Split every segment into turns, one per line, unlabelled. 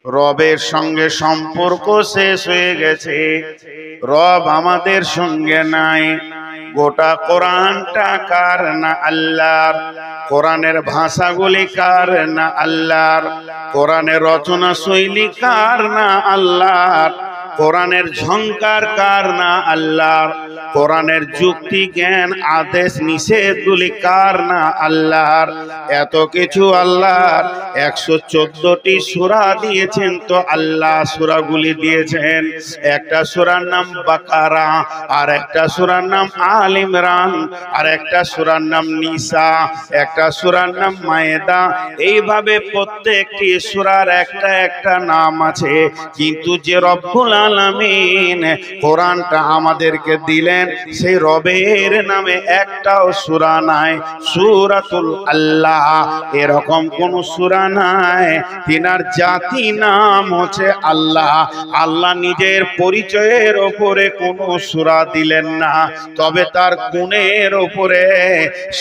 রবের সঙ্গে সম্পর্ক শেষ হয়ে গেছে, রব আমাদের সঙ্গে নাই। গোটা কোরআনটা কার না আল্লাহর, কোরআনের ভাষাগুলি কার না আল্লাহর, কোরআনের রচনা শৈলী কার না আল্লাহর, কোরআনের ঝংকার কার না আল্লাহর, কোরআনের যুক্তি জ্ঞান আদেশ নিষেধগুলি কার না আল্লাহর। এত কিছু আল্লাহর। 114টি সূরা দিয়েছেন তো আল্লাহ সূরাগুলি দিয়েছেন। একটা সূরার নাম বাকারা, আর একটা সূরার নাম আল ইমরান, আর একটা সূরার নাম নিসা, একটা সূরার নাম মায়েদা। এইভাবে প্রত্যেকটি সূরার একটা একটা নাম আছে। কিন্তু যে রব্বুল আলামিন কোরআনটা আমাদেরকে দিলেন, সেই রবের নামে একটাও সূরা নাই। সূরাতুল আল্লাহ এরকম কোন সূরা নাই। তিনার জাতি নাম হচ্ছে আল্লাহ। আল্লাহ নিজের পরিচয়ের ওপরে কোনো সূরা দিলেন না, তবে তার গুণের ওপরে,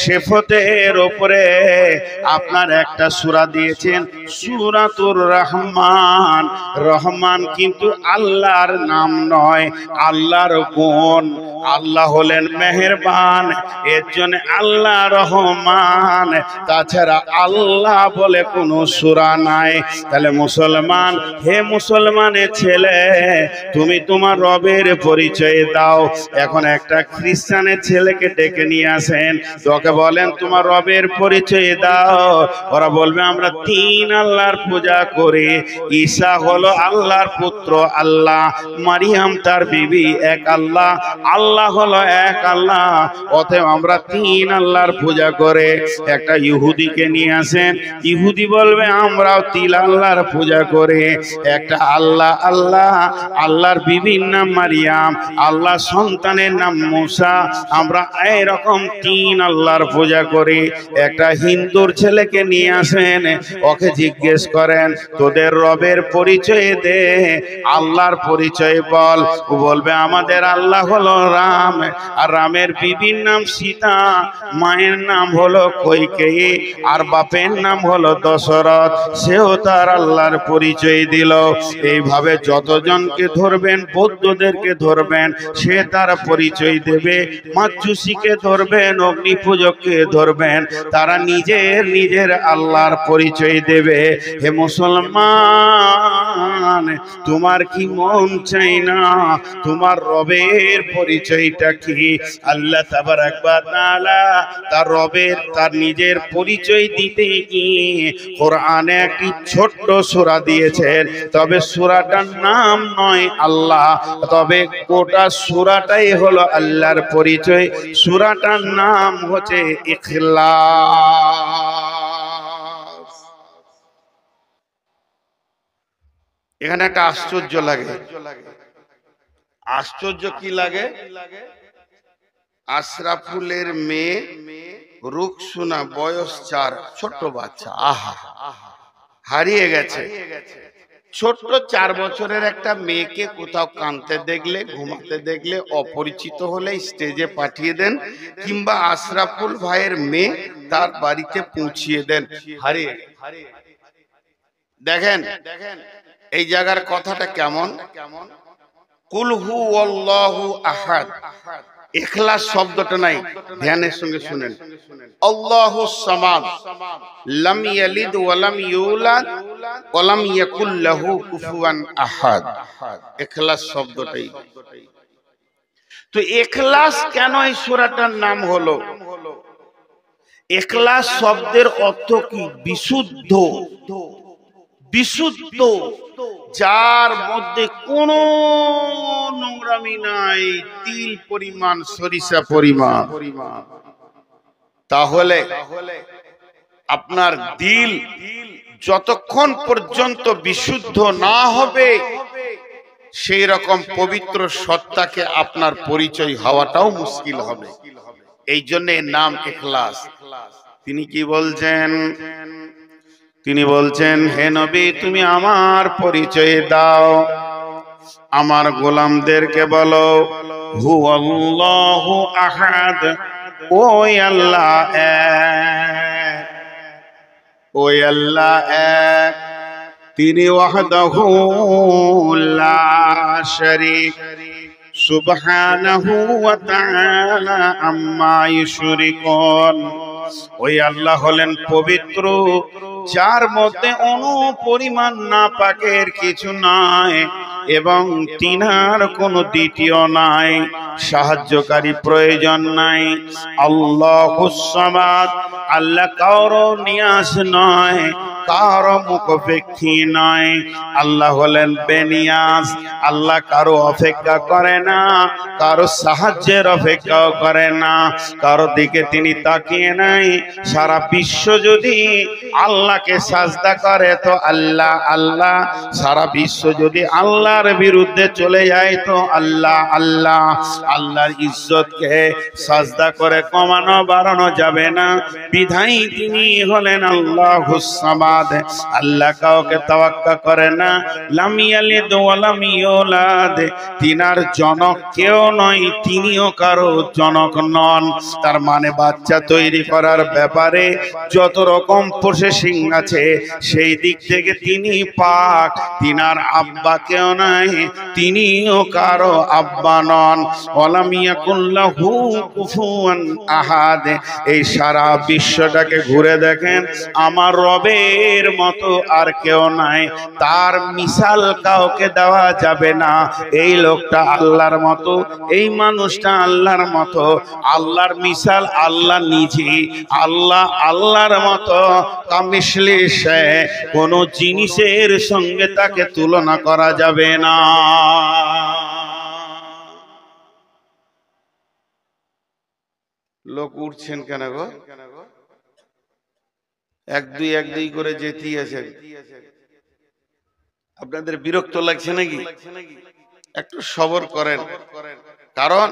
সিফতের ওপরে আপনার একটা সূরা দিয়েছেন, সূরাতুর রহমান। রহমান কিন্তু আল্লাহর নাম নয়, আল্লাহর গুণ। আল্লাহ হলেন মেহেরবান, এর জন্য আল্লাহ রহমান। তাছাড়া আল্লাহ বলে কোনো সূরা নাই। তাহলে মুসলমান, হে মুসলমানের ছেলে, তুমি তোমার রবের পরিচয় দাও। এখন একটা খ্রিস্টানের ছেলেকে ডেকে নিয়ে আসেন, তোকে বলেন তোমার রবের পরিচয় দাও। ওরা বলবে আমরা তিন আল্লাহর পূজা করি। ঈসা হলো আল্লাহর পুত্র, আল্লাহ। মারিয়াম তার বিবি, এক আল্লাহ। আল্লাহ হলো এক আল্লাহ, অতএব আমরা তিন আল্লাহর পূজা করে। একটা ইহুদিকে নিয়ে আসেন, ইহুদি বলবে আমরাও তিন আল্লাহর পূজা করে। একটা আল্লাহ আল্লাহ, আল্লাহর বিবির নাম মারিয়াম, আল্লাহ সন্তানের নাম মুসা, আমরা এরকম তিন আল্লাহর পূজা করি। একটা হিন্দুর ছেলেকে নিয়ে আসেন, ওকে জিজ্ঞেস করেন তোদের রবের পরিচয় দে, আল্লাহর পরিচয় বল। ও বলবে আমাদের আল্লাহ হলো রাম, আর রামের বিবির নাম সীতা, মায়ের নাম হলো কৈকেয়ী, আর বাপের নাম হলো দশরথ। সেও তার আল্লাহর পরিচয় দিল। এইভাবে যতজনকে ধরবেন, বৌদ্ধদেরকে ধরবেন, সে তার পরিচয় দেবে। মাজুসিকে ধরবেন, অগ্নি পূজককে ধরবেন, তারা নিজের নিজের আল্লাহর পরিচয় দেবে। হে মুসলমান, তোমার কি মন চাই না তোমার রবের পরিচয়টা কি? আল্লাহ তাবারাক ওয়া তাআলা তার রবের, তার নিজের পরিচয় দিতে গিয়ে কোরআনে একটি ছোট্ট সূরা দিয়েছেন। তবে সূরাটার নাম নয় আল্লাহ, তবে গোটা সূরাটাই হলো আল্লাহর পরিচয়। সূরাটার নাম হচ্ছে ইখলাস। এখানে একটা আশ্চর্য লাগে। আশ্চর্য কি লাগে? আশরাফুলের মেয়ে রুকসুনা, বয়স 4, ছোট্ট বাচ্চা, আহা হারিয়ে গেছে। ছোট্ট 4 বছরের একটা মেয়েকে কোথাও কাঁদতে দেখলে, ঘুমাতে দেখলে, অপরিচিত হলে স্টেজে পাঠিয়ে দেন, কিংবা আশরাফুল ভাইয়ের মেয়ে তার বাড়িতে পৌঁছিয়ে দেন। হারিয়ে দেখেন এই জায়গার কথাটা কেমন। কুল হু আল্লাহু আহাদ, ইখলাস শব্দটা নাই, ধ্যানের সঙ্গে শুনেন। আল্লাহুস সামাদ, লাম ইয়ালিদ ওয়া লাম ইউলাদ ওয়া লাম ইয়াকুল লাহু কুফুয়ান আহাদ। ইখলাস শব্দটাই। তো ইখলাস কেন এই সূরাটার নাম হলো? ইখলাস শব্দের অর্থ কি? বিশুদ্ধ। বিশুদ্ধ, যার মধ্যে কোনো নোংরামি নাই, তিল পরিমাণ, সরিষা পরিমাণ। তাহলে আপনার দিল যতক্ষণ পর্যন্ত বিশুদ্ধ না হবে, সেই রকম পবিত্র সত্তাকে আপনার পরিচয় হওয়াটাও মুশকিল হবে। এই জন্য এর নাম ইখলাস। তিনি কি বলছেন? তিনি বলছেন, হে নবী তুমি আমার পরিচয় দাও, আমার গোলামদেরকে বলো হু আল্লাহু আহাদ, ওই আল্লাহ এক, ওই আল্লাহ এক। তিনি ওয়াহদাহু লা শারীক সুবহানাহু ওয়া তাআলা আম্মা ইউশরিকুন। ওই আল্লাহ হলেন পবিত্র, যার মধ্যে অনুপরিমাণ নাপাকের কিছু নাই এবং তিনার কোনো দ্বিতীয় নাই, সাহায্যকারী প্রয়োজন নাই। আল্লাহুস সামাদ, আল্লাহ কারো নিয়াস নয়, কারো মুখাপেক্ষী নয়। আল্লাহ হলেন বেনিয়াস, আল্লাহ কারো অপেক্ষা করে না, কারো সাহায্যের অপেক্ষাও করে না, কারো দিকে তিনি তাকিয়ে নাই। সারা বিশ্ব যদি আল্লাহকে সাজদা করে তো আল্লাহ আল্লাহ, সারা বিশ্ব যদি আল্লাহর বিরুদ্ধে চলে যায় তো আল্লাহ আল্লাহ। আল্লাহর ইজ্জতকে সাজদা করে কমানো বাড়ানো যাবে না, বিধাই তিনি হলেন আল্লাহুস সামাদ। আল্লাহ কাউকে তাওয়াক্কা করে না, লাম ইয়ালিদ ওয়া লাম ইউলাদ, তিনার জনক কেউ নয়, তিনিও কারো জনক নন। তার মানে বাচ্চা তৈরি করার ব্যাপারে যত রকম প্রসেসিং আছে সেই দিক থেকে তিনি পাক। তিনার আব্বা কেউ নাই, তিনিও কারো আব্বা নন। ওয়ালাম ইয়াকুল্লাহু কুফুয়ান আহাদ। এই সারা বিশ্বটাকে ঘুরে দেখেন, আমার রবের মতো আর কেউ নাই, তার মিসাল কাউকে দেওয়া যাবে না। এই লোকটা আল্লাহর মতো, এই মানুষটা আল্লাহর মতো। আল্লাহর মিসাল আল্লাহ নিজেই, আল্লাহ আল্লাহর মতো। কামিসলি সে, কোনো জিনিসের সঙ্গে তাকে তুলনা করা যাবে না। লোক উঠছেন কেন গো? এক দুই করে যেতেই আছেন। আপনাদের বিরক্ত লাগছে নাকি? একটু সবর করেন, কারণ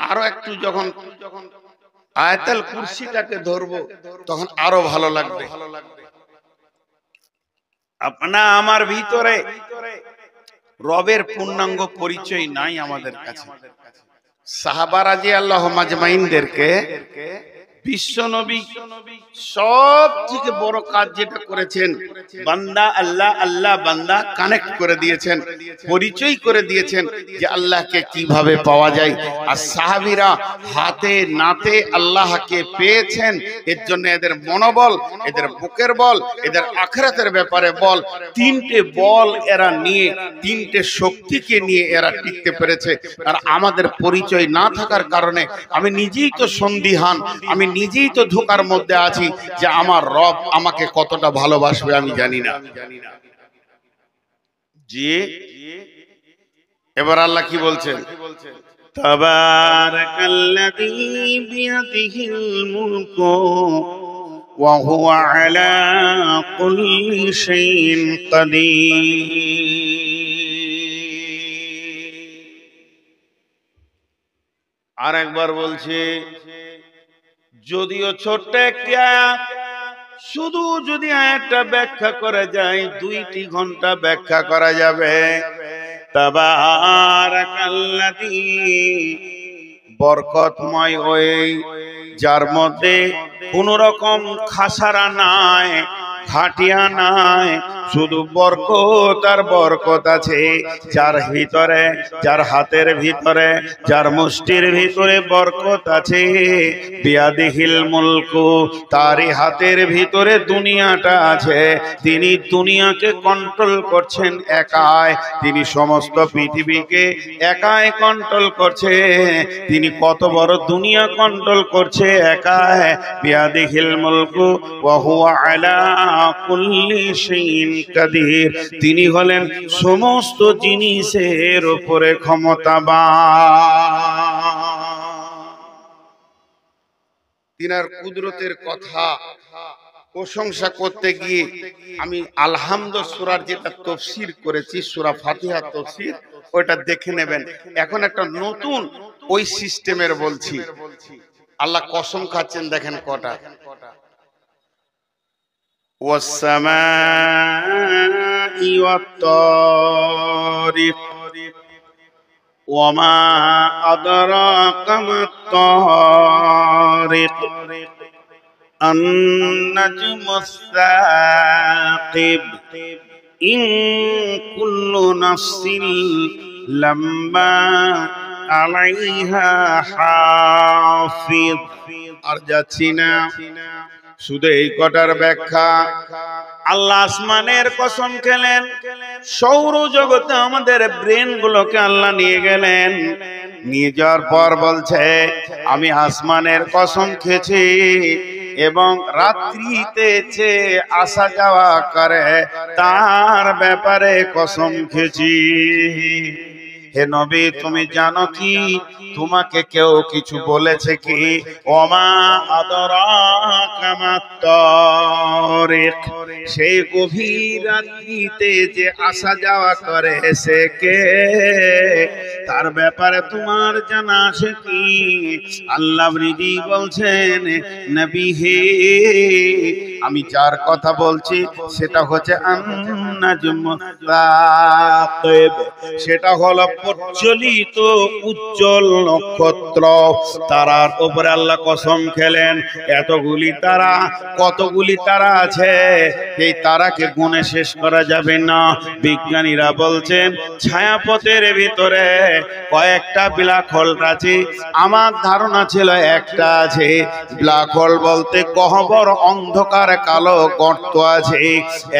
আরো একটু যখন আয়াতুল কুরসিটাকে ধরবো তখন আরো ভালো লাগবে। আপনা আমার ভিতরে রবের পূর্ণাঙ্গ পরিচয় নাই আমাদের কাছে। সাহাবা রাদিয়াল্লাহু মাজমাইনদেরকে বিশ্ব নবী সবথেকে বড় কাজ যেটা করেছেন, বান্দা আল্লাহ আল্লাহ বান্দা কানেক্ট করে দিয়েছেন, পরিচয় করে দিয়েছেন যে আল্লাহকে কিভাবে পাওয়া যায়। আর সাহাবীরা হাতে নাতে আল্লাহকে পেয়েছেন। এর জন্য এদের মনোবল, এদের বুকের বল, এদের আখিরাতের ব্যাপারে বল, তিনটে বল এরা নিয়ে, তিনটে শক্তিকে নিয়ে এরা টিকতে পেরেছে। আর আমাদের পরিচয় না থাকার কারণে আমি নিজেই তো সন্দিহান, আমি নিজেই তো ধোঁকার মধ্যে আছি যে আমার রব আমাকে কতটা ভালোবাসবে আমি জানি না। জি, এবার আল্লাহ কি বলছেন? তাবারাকাল্লাযী বিয়াদিহিল মুলকু ওয়া হুয়া আলা কুল্লি শাইইন কাদির। আরেকবার বলছে, যদিও ছোট্ট একটি আয়াত, শুধু যদি আয়াতটা ব্যাখ্যা করা যায় 2 ঘন্টা ব্যাখ্যা করা যাবে। তাবারাকাল্লাযী, বরকতময় ওই যার মধ্যে কোন রকম খাসারা নাই, ঘাটিয়া নাই, শুধু বরকত আর বরকত আছে। যার ভিতরে, যার হাতের ভিতরে, যার মুষ্টির ভিতরে বরকত আছে। বিয়াদিহিল মুলকু, তারই হাতের ভিতরে দুনিয়াটা আছে। তিনি দুনিয়াকে কন্ট্রোল করছেন একাই, তিনি সমস্ত পৃথিবীকে একাই কন্ট্রোল করছে। তিনি কত বড় দুনিয়া কন্ট্রোল করছে একাই। বিয়াদিহিল মুলকু ওয়া হুয়া আলা কুল্লি শাইইন কাদির, তিনি হলেন সমস্ত জিনিসের উপরে ক্ষমতাবান। তিনার কুদরতের কথা প্রশংসা করতে গিয়ে আমি আলহামদু সূরার যেটা তাফসীর করেছি, সূরা ফাতিহা তাফসীর, ওটা দেখে নেবেন। এখন একটা নতুন ওই সিস্টেমের বলছি। আল্লাহ কসম খাচ্ছেন, দেখেন কটা। ওয়াস-সামাই ওয়াত-তারিক ওয়া মা আদরাকা মাত-তারিক আন-নাজমুস সাকিব ইন কুল্লু নাফসিন লাম্মা আলাইহা হাফিজ। আর যাচ্ছি না, শুধু এই কটার ব্যাখ্যা। আল্লাহ আসমানের কসম খেলেন, সৌরজগতে আমাদের ব্রেন গুলোকে আল্লাহ নিয়ে গেলেন। নিয়ে যাওয়ার পর বলছে, আমি আসমানের কসম খেয়েছি এবং রাত্রিতে যে আসা যাওয়া করে তার ব্যাপারে কসম খেয়েছি। হে নবী, তুমি জানো কি তোমাকে কেউ কিছু বলেছে কি? ওমা আদরাকা মাত তারিক, সেই গভীর রাত্রিতে যে আসা যাওয়া করে সে কে? তার ব্যাপারে তোমার জানা আছে কি? আল্লাহ নবী বলছেন, নবী হে, আমি যার কথা বলছি সেটা হচ্ছে আন-নাজমুস সাকিব, সেটা হলো প্রজ্বলিত উজ্জ্বল নক্ষত্র। তারার উপরে আল্লাহ কসম খেলেন, এতগুলি তারা, কতগুলি তারা আছে এই তারাকে গুণে শেষ করা যাবে না। বিজ্ঞানীরা বলছেন ছায়াপথের ভিতরে কয়েকটা ব্ল্যাক হোল আছে। আমার ধারণা ছিল একটা আছে। ব্ল্যাক হোল বলতে গহ্বর অন্ধকার কালো গর্ত আছে।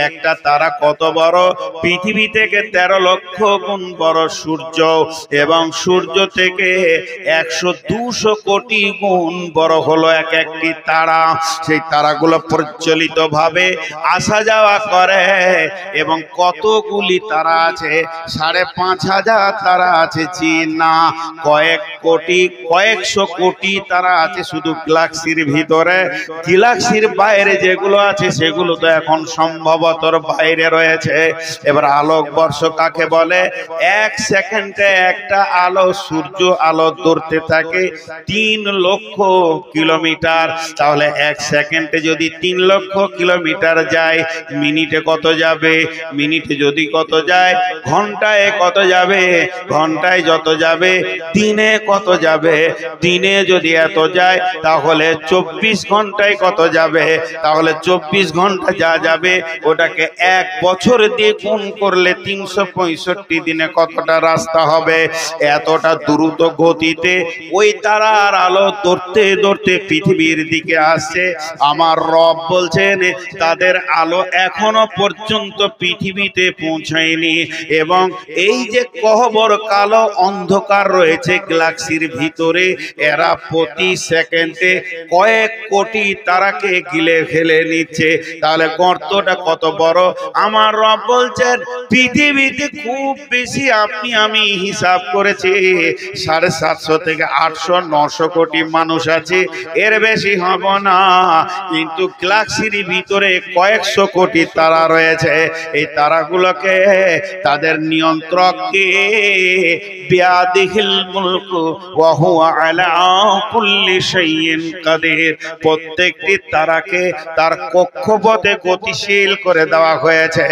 একটা তারা কত বড়? পৃথিবী থেকে 13 লক্ষ গুণ বড় সূর্য, এবং সূর্য থেকে 100-200 কোটি গুণ বড় হলো এক একটি তারা। সেই তারাগুলো প্রজ্বলিত ভাবে আসা যাওয়া করে, এবং কতগুলি তারা আছে? 5,500 তারা আছে। না, কয়েক কোটি, কয়েকশো কোটি তারা আছে শুধু গ্যালাক্সির ভিতরে। গ্যালাক্সির বাইরে যেগুলো আছে সেগুলো তো এখন সম্ভবত বাইরে রয়েছে। এবার আলোকবর্ষ কাকে বলে? 1 সেকেন্ডে একটা আলো, সূর্য আলো দৌড়তে থাকে 3 লক্ষ কিলোমিটার। তাহলে 1 সেকেন্ডে যদি 3 লক্ষ কিলোমিটার যায়, মিনিটে কত যাবে? মিনিটে যদি কত যায়, ঘন্টায় কত যাবে? ঘন্টায় যত যাবে, দিনে কত যাবে? দিনে যদি এত যায়, তাহলে 24 ঘন্টায় কত যাবে? তাহলে 24 ঘন্টা যা যাবে ওটাকে 1 বছর দিয়ে গুণ করলে 365 দিনে কতটা রাস্তা হবে? এতটা দ্রুত গতিতে ওই তারার আলো দৌড়তে দৌড়তে পৃথিবীর দিকে আসছে। আমার রব বলছেন তাদের আলো এখনো পর্যন্ত পৃথিবীতে পৌঁছায়নি। এবং এই যে গহ্বর কালো অন্ধকার রয়েছে গ্যালাক্সির ভিতরে, এরা প্রতি সেকেন্ডে কয়েক কোটি তারাকে গিলে ফেলে নিচ্ছে। তাহলে গর্তটা কত বড়? আমার রব বলছেন পৃথিবীতে খুব বেশি আপনি আমি হিসাব করেছি 750 থেকে 800-900 কোটি মানুষ আছে, এর বেশি হব না। কিন্তু গ্যালাক্সির ভিতরে কয়েকশো কোটি তারা রয়েছে। এই তারাগুলোকে তাদের নিয়ন্ত্রক কে? বিয়াদিহিল মুলকু ওয়া হুয়া আলা কুল্লি শাইইন কাদির। প্রত্যেকটি তারাকে তার কক্ষপথে গতিশীল করে দেওয়া হয়েছে।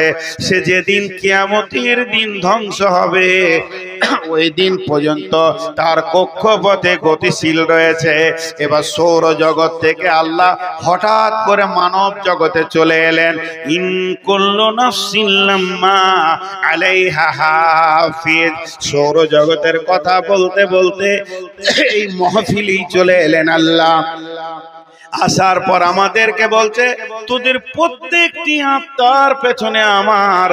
সে যেদিন কিয়ামতের দিন ধ্বংস হবে ওই দিন পর্যন্ত তার কক্ষপথে গতিশীল রয়েছে। এবার সৌরজগৎ থেকে আল্লাহ হঠাৎ করে মানব জগতে চলে এলেন। ইন কুল্লু নাফসিন লাম্মা আলাইহা হাফিজ। সৌরজগতের কথা বলতে বলতে এই মহফিলেই চলে এলেন আল্লাহ। আসার পর আমাদেরকে বলছে তোদের প্রত্যেকটি আত্মার পেছনে আমার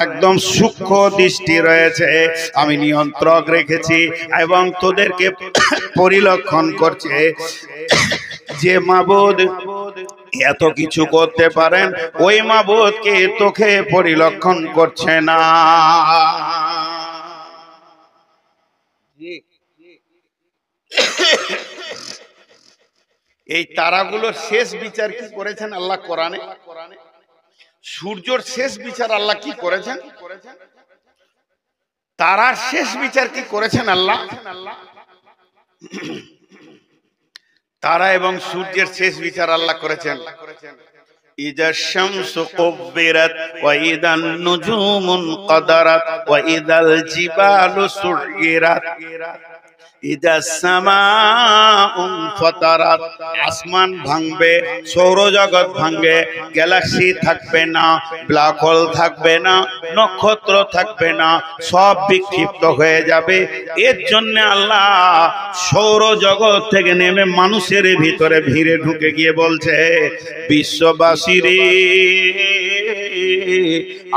একদম সূক্ষ্ম দৃষ্টি রয়েছে, আমি নিয়ন্ত্রক রেখেছি এবং তোদেরকে পরিলক্ষণ করছে। যে মাবুদ এত কিছু করতে পারেন ওই মাবুদকে তোকে পরিলক্ষণ করছে না। এই তারাগুলোর শেষ বিচার কি করেছেন আল্লাহ কোরআনে? সূর্যের শেষ বিচার আল্লাহ কি করেছেন? তারার শেষ বিচার কি করেছেন আল্লাহ? তারা এবং সূর্যের শেষ বিচার আল্লাহ করেছেন ইযা শামসু কুব্বিরাত ওয়া ইদান নুজুমুন কাদারাত ওয়া ইদাল জিবালু সুইরাত। আসমান ভাঙবে, সৌরজগৎ ভাঙবে, গ্যালাক্সি থাকবে না, ব্ল্যাক হোল থাকবে না, নক্ষত্র থাকবে না, সব বিক্ষিপ্ত হয়ে যাবে। এর জন্য আল্লাহ সৌরজগৎ থেকে নেমে মানুষের ভিতরে ভিড়ে ঢুকে গিয়ে বলছে, বিশ্ববাসী রে,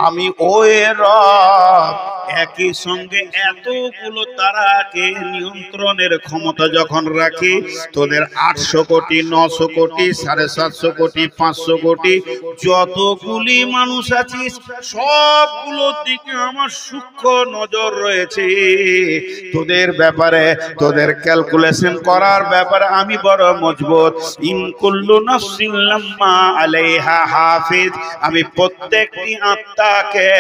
আমি ওই রব একই সঙ্গে এতগুলো তারাকে নিয়ন্ত্রণের ক্ষমতা যখন রাখি, তোদের 800 কোটি, 900 কোটি, 750 কোটি, 500 কোটি যতগুলি মানুষ আছিস, সবগুলোর দিকে আমার সূক্ষ্ম নজর রয়েছে। তোদের ব্যাপারে, তোদের ক্যালকুলেশন করার ব্যাপারে আমি বড় মজবুত। ইন কুল্লু নাফসিন লাম্মা আলাইহা হাফিজ, আমি প্রত্যেকটি আত্মাকে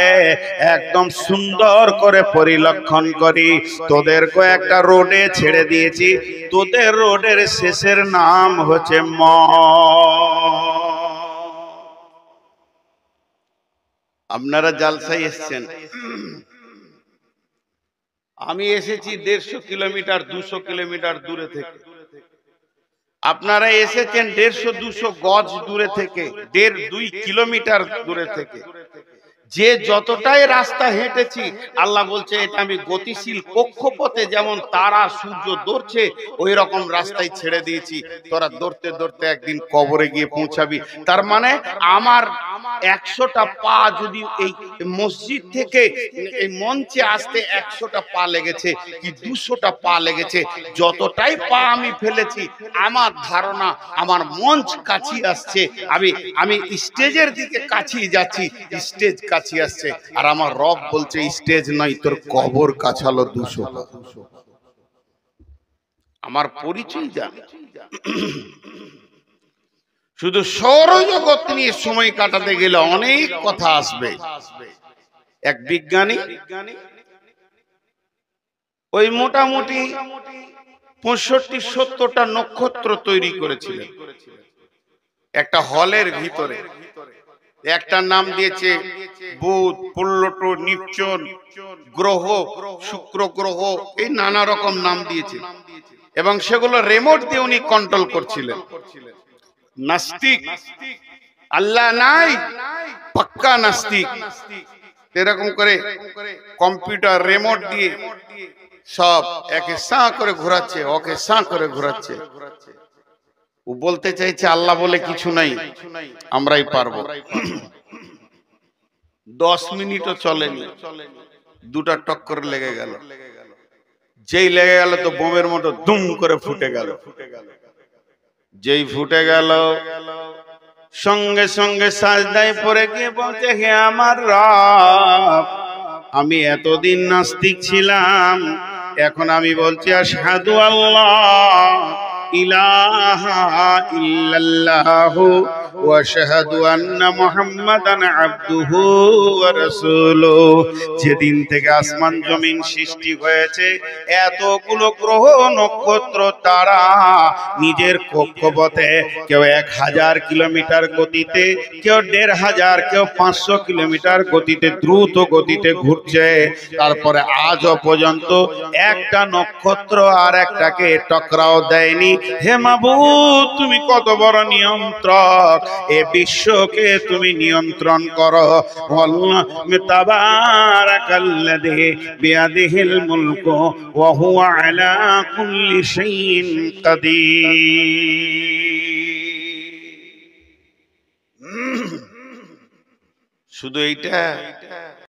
একদম সুন্দর করে পরিলক্ষণ করি। তোদেরকে একটা রোডে ছেড়ে দিয়েছি, তোদের রোডের শেষের নাম হচ্ছে আপনারা জালসায় এসছেন, আমি এসেছি 150 কিলোমিটার 200 কিলোমিটার দূরে থেকে, আপনারা এসেছেন 150-200 গজ দূরে থেকে, 1.5-2 কিলোমিটার দূরে থেকে। যে যতটাই রাস্তা হেঁটেছি, আল্লাহ বলছে এটা আমি গতিশীল কক্ষপথে, যেমন তারা সূর্য দৌড়ছে ওই রকম রাস্তায় ছেড়ে দিয়েছি। তোরা দৌড়তে দৌড়তে একদিন কবরে গিয়ে পৌঁছাবি। তার মানে আমার 100টা পা যদি এই মসজিদ থেকে এই মঞ্চে আসতে 100টা পা লেগেছে কি 200টা পা লেগেছে, যতটাই পা আমি ফেলেছি, আমার ধারণা আমার মঞ্চ কাছে আসছে, আমি স্টেজের দিকে কাছেই যাচ্ছি, স্টেজ কাছে আসছে। আর আমার রব বলছে স্টেজ নয়, তোর কবর কাছালো 200। আমার পরিচয় জানে। শুধু সৌরজগৎ নিয়ে সময় কাটাতে গেলে অনেক কথা আসবে। এক বিজ্ঞানী ওই মোটামুটি 65-70টা নক্ষত্র তৈরি করেছিলেন একটা হলের ভিতরে। একটা নাম দিয়েছে বুধ, প্লুটো, নেপচুন গ্রহ, শুক্র গ্রহ, এই নানা রকম নাম দিয়েছে, এবং সেগুলো রিমোট দিয়ে উনি কন্ট্রোল করছিলেন। নাস্তিক, আল্লাহ নাই, পাক্কা নাস্তিক। এরকম করে কম্পিউটার রিমোট দিয়ে সব একে সাঁ করে ঘোরাচ্ছে, ওকে সাঁ করে ঘোরাচ্ছে। ও বলতে চাইছে আল্লাহ বলে কিছু নাই, আমরাই পারবো। 10 মিনিটও চলেনি, দুটা টক্কর লেগে গেল। যেই লেগে গেল তো বোমের মতো দুম করে ফুটে গেল। যেই ফুটে গেল, সঙ্গে সঙ্গে সাজদায় পড়ে গিয়ে বলছে, হে আমার রব, আমি এতদিন নাস্তিক ছিলাম, এখন আমি বলছি আশহাদু আল্লাহ ইলাহা ইল্লাল্লাহু ওয়া আশহাদু আন্না মুহাম্মাদান আবদুহু ওয়া রাসূলুহু। যেদিন থেকে আসমান জমিন সৃষ্টি হয়েছে, এতগুলো গ্রহ নক্ষত্র তারা নিজের কক্ষপথে কেউ 1000 কিলোমিটার গতিতে, কেউ 1500, কেউ 500 কিলোমিটার গতিতে, দ্রুত গতিতে ঘুরছে। তারপরে আজও পর্যন্ত একটা নক্ষত্র আর একটাকে টকরাও দেয়নি। হে মাবুদ, তুমি কত বড় নিয়ন্ত্রক, এ বিশ্বকে তুমি নিয়ন্ত্রণ করো। আল্লাহ তাবারাকাল্লাযী বিয়াদিহিল মুলকু ওয়া হুয়া আলা কুল্লি শাইইন কাদির। শুধু এইটা